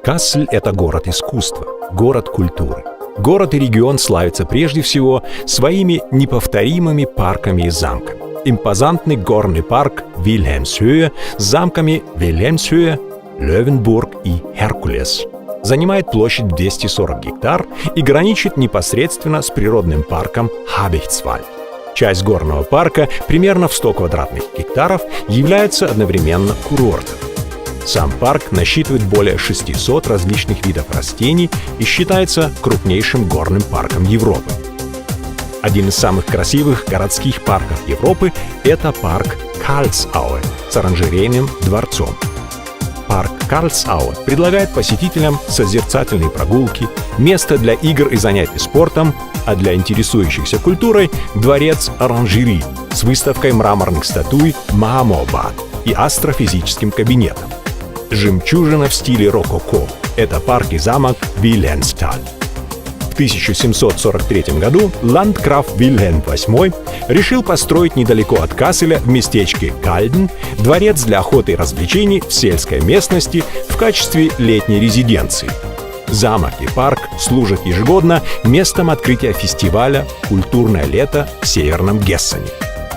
Кассель — это город искусства, город культуры. Город и регион славятся прежде всего своими неповторимыми парками и замками. Импозантный горный парк Вильхельмshöhe с замками Вильхельмshöhe, Löwenburg и Herkules занимает площадь 240 гектар и граничит непосредственно с природным парком Habichtswald. Часть горного парка, примерно в 100 квадратных гектаров, является одновременно курортом. Сам парк насчитывает более 600 различных видов растений и считается крупнейшим горным парком Европы. Один из самых красивых городских парков Европы – это парк Karlsruhe с оранжерейным дворцом. Парк Karlsruhe предлагает посетителям созерцательные прогулки, место для игр и занятий спортом, а для интересующихся культурой – дворец-оранжерей с выставкой мраморных статуй Marmorbad и астрофизическим кабинетом. Жемчужина в стиле рококо – это парк и замок Wilhelmsthal. В 1743 году ландграф Вильгельм VIII решил построить недалеко от Касселя в местечке Кальден дворец для охоты и развлечений в сельской местности в качестве летней резиденции. Замок и парк служат ежегодно местом открытия фестиваля «Культурное лето» в Северном Гессене,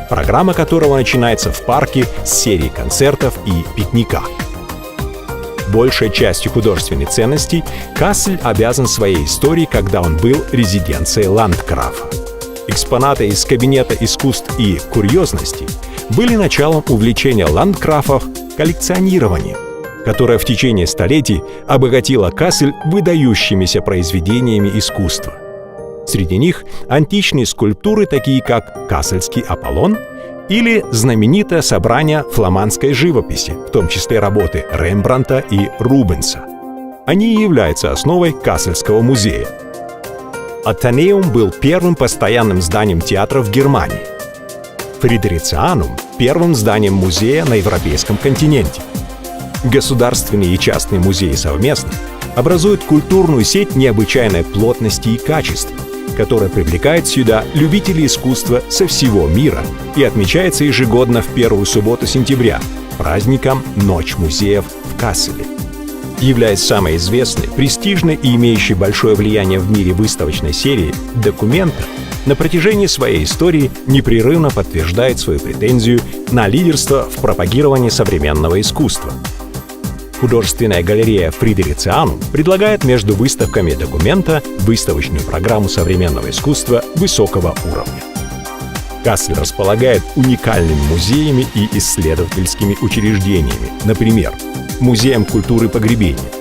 программа которого начинается в парке с серии концертов и пикника. Большей частью художественной ценности Кассель обязан своей истории, когда он был резиденцией ландграфа. Экспонаты из кабинета искусств и курьезностей были началом увлечения ландграфов коллекционированием, которое в течение столетий обогатило Кассель выдающимися произведениями искусства. Среди них античные скульптуры, такие как Кассельский Аполлон или знаменитое собрание фламандской живописи, в том числе работы Рембрандта и Рубенса. Они и являются основой Кассельского музея. Атенеум был первым постоянным зданием театра в Германии. Фридерицианум — первым зданием музея на европейском континенте. Государственные и частные музеи совместно образуют культурную сеть необычайной плотности и качества, которая привлекает сюда любителей искусства со всего мира и отмечается ежегодно в первую субботу сентября, праздником «Ночь музеев» в Касселе. Являясь самой известной, престижной и имеющей большое влияние в мире выставочной серии, «Документа» на протяжении своей истории непрерывно подтверждает свою претензию на лидерство в пропагировании современного искусства. Художественная галерея Фридерицианум предлагает между выставками «Документа» выставочную программу современного искусства высокого уровня. Кассель располагает уникальными музеями и исследовательскими учреждениями, например, Музеем культуры погребения,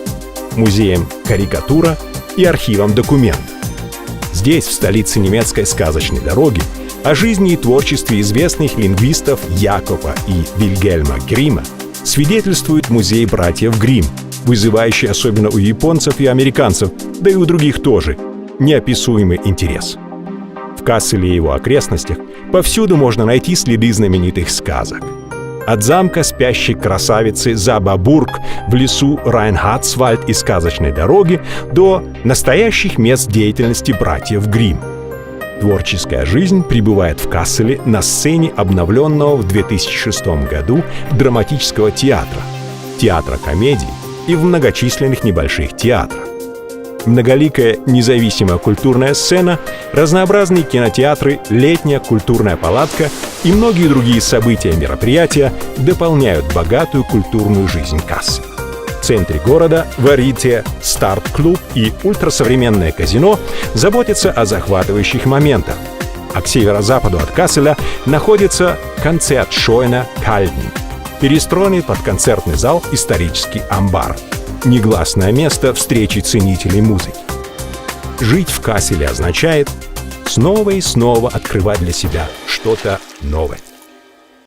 Музеем карикатура и архивом «Документа». Здесь, в столице немецкой сказочной дороги, о жизни и творчестве известных лингвистов Якоба и Вильгельма Гримма свидетельствует музей братьев Гримм, вызывающий особенно у японцев и американцев, да и у других тоже, неописуемый интерес. В Касселе и его окрестностях повсюду можно найти следы знаменитых сказок. От замка спящей красавицы Забабург в лесу Райнхардсвальд и сказочной дороги до настоящих мест деятельности братьев Гримм. Творческая жизнь пребывает в Касселе на сцене обновленного в 2006 году драматического театра, театра комедий и в многочисленных небольших театрах. Многоликая независимая культурная сцена, разнообразные кинотеатры, летняя культурная палатка и многие другие события и мероприятия дополняют богатую культурную жизнь Касселя. В центре города Варите, Старт-клуб и ультрасовременное казино заботятся о захватывающих моментах. А к северо-западу от Касселя находится Концертscheune Кальден, перестроенный под концертный зал исторический амбар. Негласное место встречи ценителей музыки. Жить в Касселе означает снова и снова открывать для себя что-то новое.